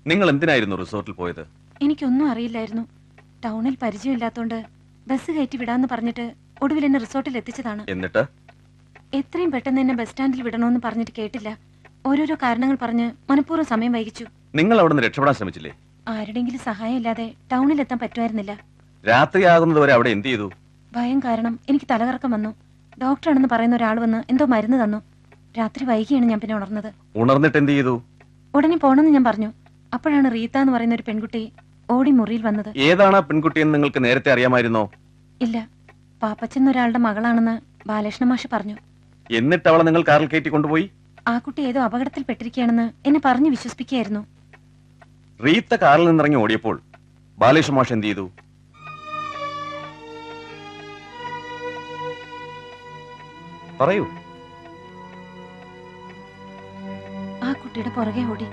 നിങ്ങൾ എന്തിനായിരുന്നു റിസോർട്ടിൽ പോയത്? എനിക്കൊന്നും അറിയില്ലായിരുന്നു. ടൗണിൽ പരിചയമില്ലാത്തോണ്ട് ബസ് കയറ്റി വിടാന്ന് പറഞ്ഞിട്ട് ഒടുവിൽ എന്നെ റിസോർട്ടിൽ എത്തിച്ചതാണ്. എന്നിട്ട് എത്രയും പെട്ടെന്ന് എന്നെ ബസ് സ്റ്റാൻഡിൽ വിടണമെന്ന് പറഞ്ഞിട്ട് കേട്ടില്ല. ഓരോരോ കാരണങ്ങൾ പറഞ്ഞ് മനഃപൂർവ്വം സമയം വൈകിച്ചു. നിങ്ങൾ അവിടെ നിന്ന് രക്ഷപ്പെടാൻ ശ്രമിച്ചില്ലേ? ആരുടെങ്കിലും സഹായം ഇല്ലാതെ ടൗണിൽ എത്താൻ പറ്റുമായിരുന്നില്ല. രാത്രിയാകുന്നതുവരെ അവിടെ എന്ത് ചെയ്തു? ഭയം കാരണം എനിക്ക് തലകറക്കം വന്നു. ഡോക്ടറാണെന്ന് പറയുന്ന ഒരാൾ വന്ന് എന്തോ മരുന്ന് തന്നു. രാത്രി വൈകിയാണ് ഞാൻ പിന്നെ ഉണർന്നത്. ഉണർന്നിട്ട് എന്ത് ചെയ്തു? ഉടനെ പോണെന്ന് ഞാൻ പറഞ്ഞു. അപ്പോഴാണ് റീത്ത എന്ന് പറയുന്ന ഒരു പെൺകുട്ടി ഓടി മുറിയിൽ വന്നത്. ഏതാണ് ആ പെൺകുട്ടിയെന്ന് നിങ്ങൾക്ക് നേരത്തെ അറിയാമായിരുന്നോ? ഇല്ല, പാപ്പച്ചൻ ഒരാളുടെ മകളാണെന്ന് ബാലകൃഷ്ണ മാഷ് പറഞ്ഞു. എന്നിട്ട് അവളെ നിങ്ങൾ കാറിൽ കയറ്റി കൊണ്ടുപോയി? ആ കുട്ടി ഏതോ അപകടത്തിൽപ്പെട്ടിരിക്കുകയാണെന്ന് എന്നെ പറഞ്ഞു വിശ്വസിപ്പിക്കുകയായിരുന്നു. റീത്ത കാറിൽ നിന്നിറങ്ങി ഓടിയപ്പോൾ ബാലകൃഷ്ണ മാഷ് എന്ത് ചെയ്തു? പറയൂ. ആ കുട്ടിയുടെ പുറകെ ഓടി.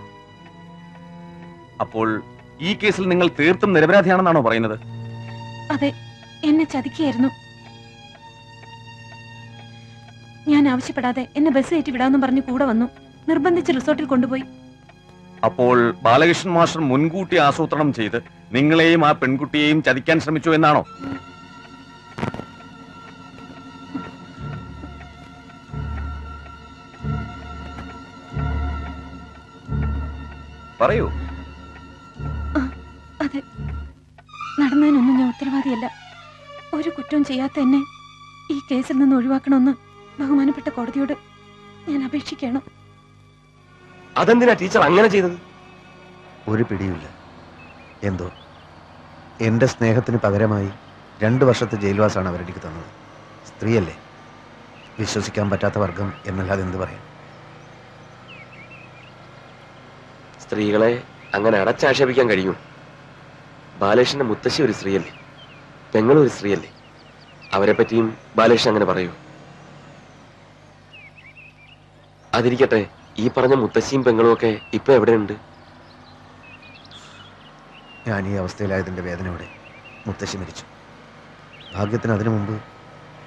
അപ്പോൾ ഈ കേസിൽ നിങ്ങൾ തീർത്തും നിരപരാധിയാണെന്നാണോ പറയുന്നത്? അതെ, എന്നെ ചതിക്കുകയായിരുന്നു. ഞാൻ ആവശ്യപ്പെടാതെ എന്നെ ബസ് കയറ്റി വിടാമെന്നും പറഞ്ഞ് കൂടെ വന്നു. നിർബന്ധിച്ച് റിസോർട്ടിൽ കൊണ്ടുപോയി. അപ്പോൾ ബാലകൃഷ്ണൻ മാസ്റ്റർ മുൻകൂട്ടി ആസൂത്രണം ചെയ്ത് നിങ്ങളെയും ആ പെൺകുട്ടിയെയും ചതിക്കാൻ ശ്രമിച്ചു എന്നാണോ? പറയൂ. അതെ, നടന്നതിനൊന്നും ഞാൻ ഉത്തരവാദിയല്ല. ഒരു കുറ്റവും ചെയ്യാത്ത എന്നെ ഈ കേസിൽ നിന്ന് ഒഴിവാക്കണമെന്ന് ബഹുമാനപ്പെട്ട കോടതിയോട് ഞാൻ അപേക്ഷിക്കണം. അതെന്തിനാ ടീച്ചർ അങ്ങനെ ചെയ്തത്? ഒരു പിടിയുമില്ല. എന്തോ എന്റെ സ്നേഹത്തിന് പകരമായി 2 വർഷത്തെ ജയിൽവാസാണ് അവരെനിക്ക് തന്നത്. സ്ത്രീയല്ലേ, വിശ്വസിക്കാൻ പറ്റാത്ത വർഗം എന്നല്ലാതെ എന്ത് പറയാം? സ്ത്രീകളെ അങ്ങനെ അടച്ചാക്ഷേപിക്കാൻ കഴിയും? ബാലകൃഷ്ണന്റെ മുത്തശ്ശി ഒരു സ്ത്രീയല്ലേ, പെങ്ങളും ഒരു സ്ത്രീയല്ലേ. അവരെ പറ്റിയും ബാലകൃഷ്ണൻ അങ്ങനെ പറയൂ? അതിരിക്കട്ടെ, ഈ പറഞ്ഞ മുത്തശ്ശിയും പെങ്ങളും ഒക്കെ ഇപ്പൊ എവിടെയുണ്ട്? ഞാൻ ഈ അവസ്ഥയിലായതിൻ്റെ വേദന ഇവിടെ. മുത്തശ്ശി മരിച്ചു. ഭാഗ്യത്തിന് അതിനു മുമ്പ്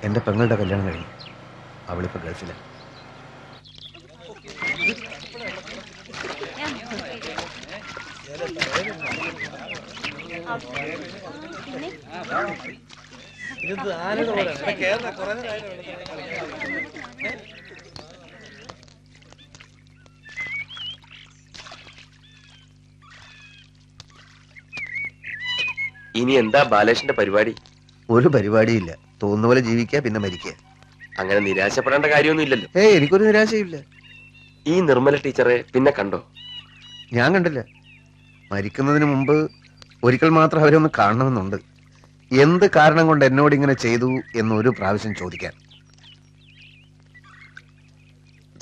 എൻ്റെ പെങ്ങളുടെ കല്യാണം കഴിഞ്ഞു. അവളിപ്പോൾ ഗൾഫിലാണ്. ഇനി എന്താ ബാലകൃഷ്ണന്റെ പരിപാടി? ഒരു പരിപാടിയില്ല. തോന്നുന്ന പോലെ ജീവിക്കുക, പിന്നെ മരിക്കുക. അങ്ങനെ നിരാശപ്പെടേണ്ട കാര്യമൊന്നും ഇല്ലല്ലോ. എനിക്കൊരു നിരാശയില്ല. ഈ നിർമ്മല ടീച്ചറെ പിന്നെ കണ്ടോ? ഞാൻ കണ്ടില്ല. മരിക്കുന്നതിന് മുമ്പ് ഒരിക്കൽ മാത്രം അവരെ ഒന്ന് കാണണമെന്നുണ്ട്. എന്ത് കാരണം കൊണ്ട് എന്നോട് ഇങ്ങനെ ചെയ്തു എന്നൊരു പ്രാവശ്യം ചോദിക്കാൻ.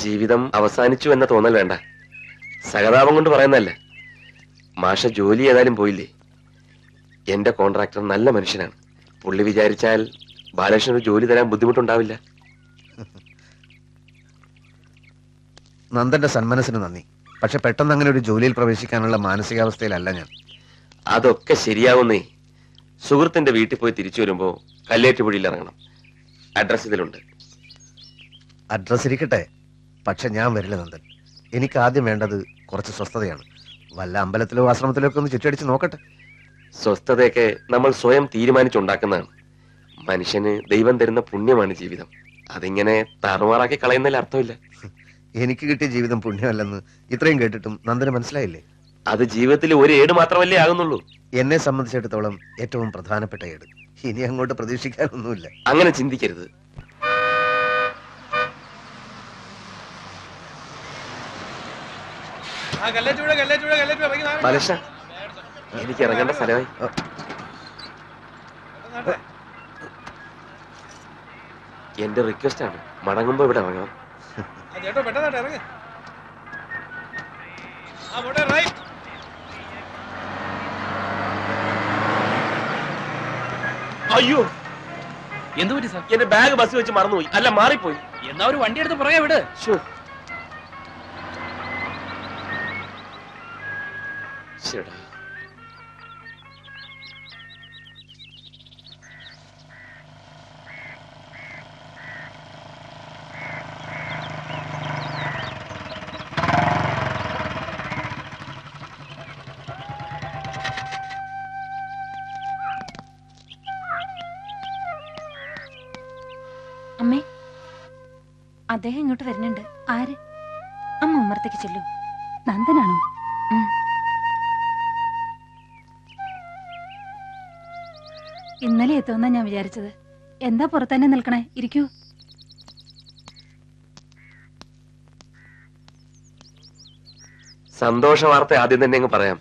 ജീവിതം അവസാനിച്ചു എന്ന തോന്നൽ വേണ്ട. സഹതാപം കൊണ്ട് പറയുന്നതല്ല. മാഷ ജോലി ഏതായാലും പോയില്ലേ. എന്റെ കോൺട്രാക്ടർ നല്ല മനുഷ്യനാണ്. പുള്ളി വിചാരിച്ചാൽ ബാലകൃഷ്ണൻ ഒരു ജോലി തരാൻ ബുദ്ധിമുട്ടുണ്ടാവില്ല. നന്ദന്റെ സന്മനസ്സിന് നന്ദി. പക്ഷെ പെട്ടെന്ന് അങ്ങനെ ഒരു ജോലിയിൽ പ്രവേശിക്കാനുള്ള മാനസികാവസ്ഥയിലല്ല ഞാൻ. അതൊക്കെ ശരിയാവുന്നേ. സുഹൃത്തിന്റെ വീട്ടിൽ പോയി തിരിച്ചു വരുമ്പോ കല്ലേറ്റുപുഴയിൽ ഇറങ്ങണം. അഡ്രസ് ഇതിലുണ്ട്. അഡ്രസ് ഇരിക്കട്ടെ, പക്ഷെ ഞാൻ വരില്ല നന്ദൻ. എനിക്ക് ആദ്യം വേണ്ടത് കുറച്ച് സ്വസ്ഥതയാണ്. വല്ല അമ്പലത്തിലോ ആശ്രമത്തിലോ ഒക്കെ ഒന്ന് ചുറ്റടിച്ച് നോക്കട്ടെ. സ്വസ്ഥതയൊക്കെ നമ്മൾ സ്വയം തീരുമാനിച്ചുണ്ടാക്കുന്നതാണ്. മനുഷ്യന് ദൈവം തരുന്ന പുണ്യമാണ് ജീവിതം. അതിങ്ങനെ താറുമാറാക്കി കളയുന്നതിൽ അർത്ഥമില്ല. എനിക്ക് കിട്ടിയ ജീവിതം പുണ്യമല്ലെന്ന് ഇത്രയും കേട്ടിട്ടും നന്ദന് മനസ്സിലായില്ലേ? അത് ജീവിതത്തിൽ ഒരു ഏട് മാത്രമല്ലേ ആകുന്നുള്ളൂ. എന്നെ സംബന്ധിച്ചിടത്തോളം ഏറ്റവും പ്രധാനപ്പെട്ട ഏട്. ഇനി അങ്ങോട്ട് പ്രതീക്ഷിക്കാനൊന്നുമില്ല. അങ്ങനെ ചിന്തിക്കരുത്. ബാലകൃഷ്ണ, എനിക്ക് ഇറങ്ങേണ്ട സ്ഥലമായി. എന്റെ റിക്വസ്റ്റ് ആണ്, മടങ്ങുമ്പോ ഇവിടെ ഇറങ്ങണം. അയ്യോ, എന്ത് പറ്റി സാർ? എന്റെ ബാഗ് ബസ് വെച്ച് മറന്നുപോയി. അല്ല, മാറിപ്പോയി. എന്നാ ഒരു വണ്ടി എടുത്ത് പുറകെ വിട്. ശരിടാ. അദ്ദേഹം ഇങ്ങോട്ട് വരുന്നുണ്ട്. ആര്? അമ്മ ഉമ്മറത്തേക്ക് ചെല്ലൂ. നന്ദനാണോ? ഇന്നലെ എത്തുമെന്നാ ഞാൻ വിചാരിച്ചത്. എന്താ പുറത്തന്നെ നിൽക്കണേ? ഇരിക്കൂ. സന്തോഷ വാർത്ത ആദ്യം തന്നെ അങ്ങ് പറയാം.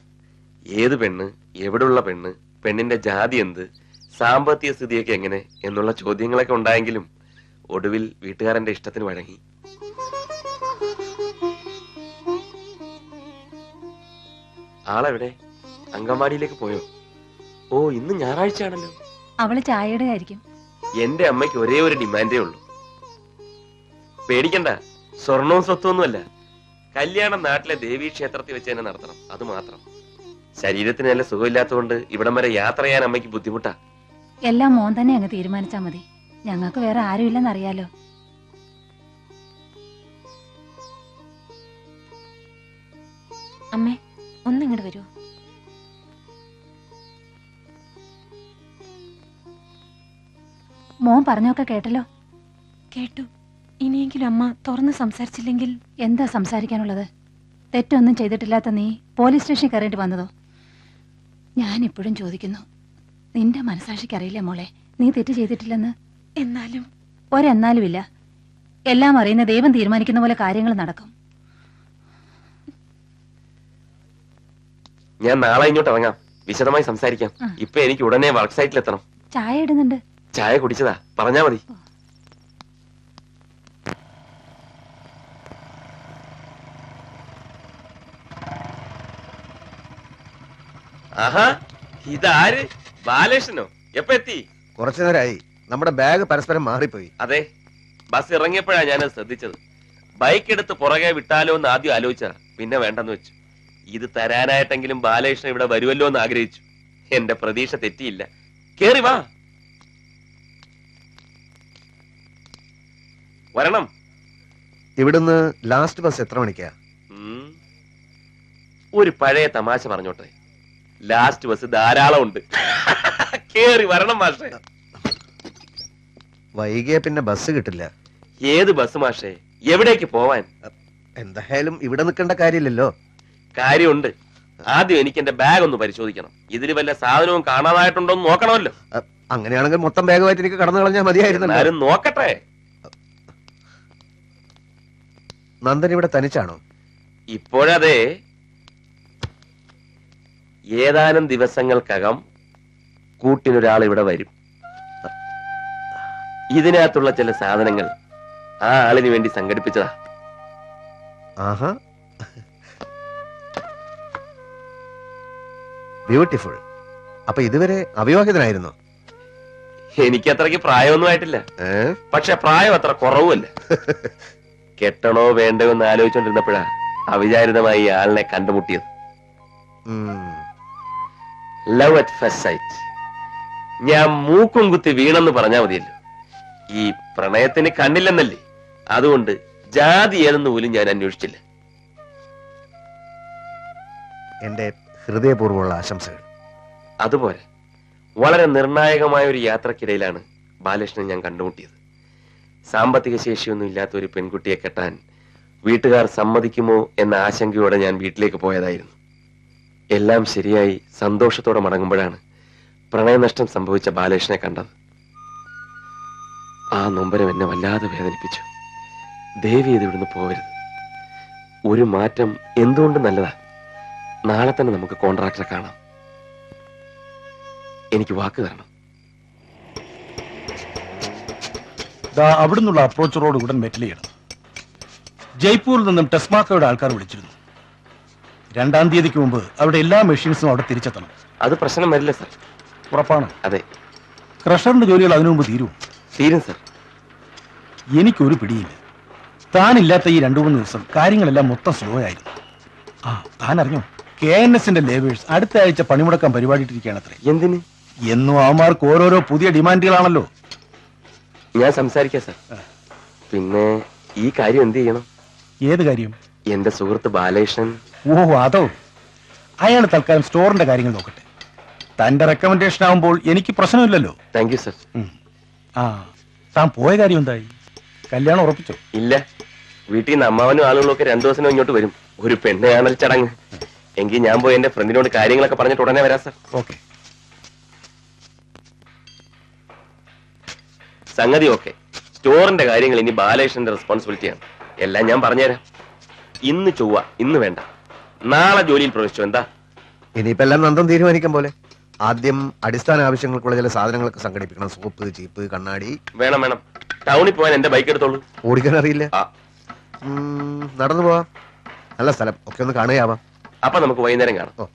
ഏത് പെണ്ണ്, എവിടെയുള്ള പെണ്ണ്, പെണ്ണിന്റെ ജാതി എന്ത്, സാമ്പത്തിക സ്ഥിതിയൊക്കെ എങ്ങനെ എന്നുള്ള ചോദ്യങ്ങളൊക്കെ ഉണ്ടായെങ്കിലും ഒടുവിൽ വീട്ടുകാരന്റെ ഇഷ്ടത്തിന് വഴങ്ങി. ആളെവിടെ? അങ്കമാടിയിലേക്ക് പോയോ? ഓ, ഇന്ന് ഞായറാഴ്ചയാണല്ലോ. അവള് ചായയുടെ ആയിരിക്കും. എന്റെ അമ്മയ്ക്ക് ഒരേ ഒരു ഡിമാൻഡേ ഉള്ളൂ. പേടിക്കണ്ട, സ്വർണവും സ്വത്വമൊന്നുമല്ല. കല്യാണം നാട്ടിലെ ദേവീ ക്ഷേത്രത്തിൽ വെച്ച് തന്നെ നടത്തണം, അത് മാത്രം. ശരീരത്തിന് നല്ല സുഖമില്ലാത്തതുകൊണ്ട് ഇവിടം വരെ യാത്ര ചെയ്യാൻ അമ്മയ്ക്ക് ബുദ്ധിമുട്ടാ. എല്ലാം മോൻ തന്നെ അങ്ങ് തീരുമാനിച്ചാ മതി. ഞങ്ങൾക്ക് വേറെ ആരുമില്ലെന്നറിയാലോ. അമ്മേ, ഒന്നിങ്ങോട്ട് വരൂ. മോൻ പറഞ്ഞൊക്കെ കേട്ടല്ലോ. കേട്ടു. ഇനിയെങ്കിലും അമ്മ തുറന്ന് സംസാരിച്ചില്ലെങ്കിൽ. എന്താ സംസാരിക്കാനുള്ളത്? തെറ്റൊന്നും ചെയ്തിട്ടില്ലാത്ത നീ പോലീസ് സ്റ്റേഷനിൽ കയറേണ്ടി വന്നതോ? ഞാനിപ്പോഴും ചോദിക്കുന്നു, നിന്റെ മനസാക്ഷിക്കറിയില്ലേ മോളെ നീ തെറ്റ് ചെയ്തിട്ടില്ലെന്ന്? എന്നാലും ഒരെന്നാലുമില്ല. എല്ലാം അറിയുന്ന ദൈവം തീരുമാനിക്കുന്ന പോലെ കാര്യങ്ങൾ നടക്കും. ഞാൻ നാളെ ഇങ്ങോട്ട് ഇറങ്ങാം, വിശദമായി സംസാരിക്കാം. ഇപ്പൊ എനിക്ക് ഉടനെ വർക്ക് സൈറ്റിൽ എത്തണം. ചായ ഇടുന്നുണ്ട്. ചായ കുടിച്ചതാ, പറഞ്ഞാ മതി. ആഹാ, ഇതാര്? ബാലകൃഷ്ണനോ? എപ്പ എത്തി? കുറച്ചു നേരമായി. നമ്മുടെ ബാഗ് പരസ്പരം മാറിപ്പോയി. അതെ, ബസ് ഇറങ്ങിയപ്പോഴാ ഞാനത് ശ്രദ്ധിച്ചത്. ബൈക്ക് എടുത്ത് പുറകെ വിട്ടാലോ എന്ന് ആദ്യം ആലോചിച്ച, പിന്നെ വേണ്ടെന്ന് വെച്ചു. ഇത് തരാനായിട്ടെങ്കിലും ബാലകൃഷ്ണൻ ഇവിടെ വരുമല്ലോ എന്ന് ആഗ്രഹിച്ചു. എന്റെ പ്രതീക്ഷ തെറ്റിയില്ല. കേറി വാ. വരണം. ഇവിടുന്ന് ലാസ്റ്റ് ബസ് എത്ര മണിക്കാ? ഒരു പഴയ തമാശ പറഞ്ഞോട്ടെ. ലാസ്റ്റ് ബസ് ധാരാളം ഉണ്ട്. കേറി വരണം മാഷേ. വൈകിയ പിന്നെ ബസ് കിട്ടില്ല. ഏത് ബസ് മാഷേ? എവിടേക്ക് പോവാൻ? എന്തായാലും ഇവിടെ നിൽക്കേണ്ട കാര്യമില്ലല്ലോ. കാര്യമുണ്ട്. ആദ്യം എനിക്ക് എന്റെ ബാഗ് ഒന്ന് പരിശോധിക്കണം. ഇതിൽ വല്ല സാധനവും കാണാതായിട്ടുണ്ടോ എന്ന് നോക്കണമല്ലോ. അങ്ങനെയാണെങ്കിൽ മൊത്തം ബാഗുമായിട്ട് എനിക്ക് കടന്നു കളഞ്ഞാൽ മതിയായിരുന്നു. ആരും നോക്കട്ടെ. നന്ദൻ ഇവിടെ തനിച്ചാണോ? ഇപ്പോഴതെ. ഏതാനും ദിവസങ്ങൾക്കകം കൂട്ടിനൊരാൾ ഇവിടെ വരും. ഇതിനകത്തുള്ള ചില സാധനങ്ങൾ ആ ആളിന് വേണ്ടി സംഘടിപ്പിച്ചതാ. ആഹാ, ബ്യൂട്ടിഫുൾ. അപ്പൊ ഇതുവരെ അവിവാഹിതനായിരുന്നു? എനിക്കത്രയ്ക്ക് പ്രായമൊന്നും ആയിട്ടില്ല, പക്ഷെ പ്രായം അത്ര കുറവുമല്ല. കെട്ടണോ വേണ്ടോ എന്ന് ആലോചിച്ചോണ്ടിരുന്നപ്പോഴാ അവിചാരിതമായി ഈ ആളിനെ കണ്ടുമുട്ടിയത്. Love at first sight. ഞാൻ മൂക്കും കുത്തി വീണെന്ന് പറഞ്ഞാൽ മതിയല്ലോ. ഈ പ്രണയത്തിന് കണ്ണില്ലെന്നല്ലേ, അതുകൊണ്ട് ജാതി ഏതെന്ന് പോലും ഞാൻ അന്വേഷിച്ചില്ല. എന്റെ ഹൃദയപൂർവ്വമുള്ള ആശംസകൾ. അതുപോലെ വളരെ നിർണായകമായ ഒരു യാത്രക്കിടയിലാണ് ബാലകൃഷ്ണൻ ഞാൻ കണ്ടുമുട്ടിയത്. സാമ്പത്തിക ശേഷിയൊന്നും ഇല്ലാത്ത ഒരു പെൺകുട്ടിയെ കെട്ടാൻ വീട്ടുകാർ സമ്മതിക്കുമോ എന്ന ആശങ്കയോടെ ഞാൻ വീട്ടിലേക്ക് പോയതായിരുന്നു. എല്ലാം ശരിയായി സന്തോഷത്തോടെ മടങ്ങുമ്പോഴാണ് പ്രണയനഷ്ടം സംഭവിച്ച ബാലകൃഷ്ണനെ കണ്ടത്. ആ നൊമ്പരം എന്നെ വല്ലാതെ വേദനിപ്പിച്ചു. ദേവി ഇത് ഇവിടുന്ന് പോകരുത്. ഒരു മാറ്റം എന്തുകൊണ്ട് നല്ലതാ. നാളെ തന്നെ നമുക്ക് കോൺട്രാക്ടറെ കാണാം. എനിക്ക് വാക്ക് തരണം. അവിടുന്നുള്ള അപ്രോച്ച് റോഡ് ഉടൻ മെറ്റൽ ചെയ്യണം. ജയ്പൂരിൽ നിന്നും ടെസ്മാക്കയുടെ ആൾക്കാർ വിളിച്ചിരുന്നു. 2-ാം തീയതിക്ക് മുമ്പ് അവിടെ എല്ലാ മെഷീൻസും അവിടെ തിരിച്ചെത്തണം. അത് പ്രശ്നം വരില്ല സർ. ഉറപ്പാണ്? അതെ. ക്രഷറിന്റെ ജോലികൾ അതിനു മുമ്പ് തീരും. തീരും സർ. എനിക്കൊരു പിടിയില്ല. താനില്ലാത്ത ഈ 2-3 ദിവസം കാര്യങ്ങളെല്ലാം മൊത്തം സ്ലോ ആയിരുന്നു. താൻ അറിഞ്ഞോ, KNSന്റെ ലേബേഴ്സ് അടുത്ത ആഴ്ച പണിമുടക്കാൻ പരിപാടിയിട്ടിരിക്കുകയാണത്രേ. എന്തിന്? എന്നും അവന്മാർക്ക് ഓരോരോ പുതിയ ഡിമാൻഡുകളാണല്ലോ. ഞാൻ സംസാരിക്കാം സർ. പിന്നെ ഈ കാര്യം എന്ത് ചെയ്യണം? ഏത് കാര്യം? എന്റെ സുഹൃത്ത് ബാലകൃഷ്ണൻ. ഓ, അതോ? അയാൾ തൽക്കാലം സ്റ്റോറിന്റെ കാര്യങ്ങൾ നോക്കട്ടെ. തന്റെ റെക്കമെൻഡേഷൻ ആവുമ്പോൾ എനിക്ക് പ്രശ്നമില്ലല്ലോ. Thank you sir. താൻ പോയ കാര്യം എന്തായി? കല്യാണം ഉറപ്പിച്ചോ? ഇല്ല, വീട്ടിൽ നിന്ന് അമ്മാവനും ആളുകളും ഒക്കെ 2 ദിവസം ഇങ്ങോട്ട് വരും. ഒരു പെണ്ണ് കാണൽ ചടങ്ങ്. എങ്കിൽ ഞാൻ പോയി എന്റെ ഫ്രണ്ടിനോട് കാര്യങ്ങളൊക്കെ പറഞ്ഞിട്ട് ഉടനെ വരാം സാർ. ഓക്കെ. സംഗതി ഓക്കെ. സ്റ്റോറിന്റെ കാര്യങ്ങൾ ഇനി ബാലകൃഷ്ണന്റെ റെസ്പോൺസിബിലിറ്റിയാണ്. എല്ലാം ഞാൻ പറഞ്ഞുതരാം. ഇന്ന് ചൊവ്വ, ഇന്ന് വേണ്ട, നാളെ ജോലിയിൽ പ്രവേശിച്ചു. എന്താ ഇനിയിപ്പോ എല്ലാം നന്ദം തീരുമാനിക്കാൻ പോലെ. ആദ്യം അടിസ്ഥാന ആവശ്യങ്ങൾക്കുള്ള ചില സാധനങ്ങളൊക്കെ സംഘടിപ്പിക്കണം. സോപ്പ്, ചീപ്പ്, കണ്ണാടി. വേണം വേണം. ടൗണിൽ പോകാൻ എന്റെ ബൈക്ക് എടുത്തോളൂ. ഓടിക്കാൻ അറിയില്ല. ആ. നടന്നു പോവാം. നല്ല സ്ഥലം ഒക്കെ ഒന്ന് കാണുകയാവാം. അപ്പൊ നമുക്ക് വൈകുന്നേരം കാണാം. ഓ.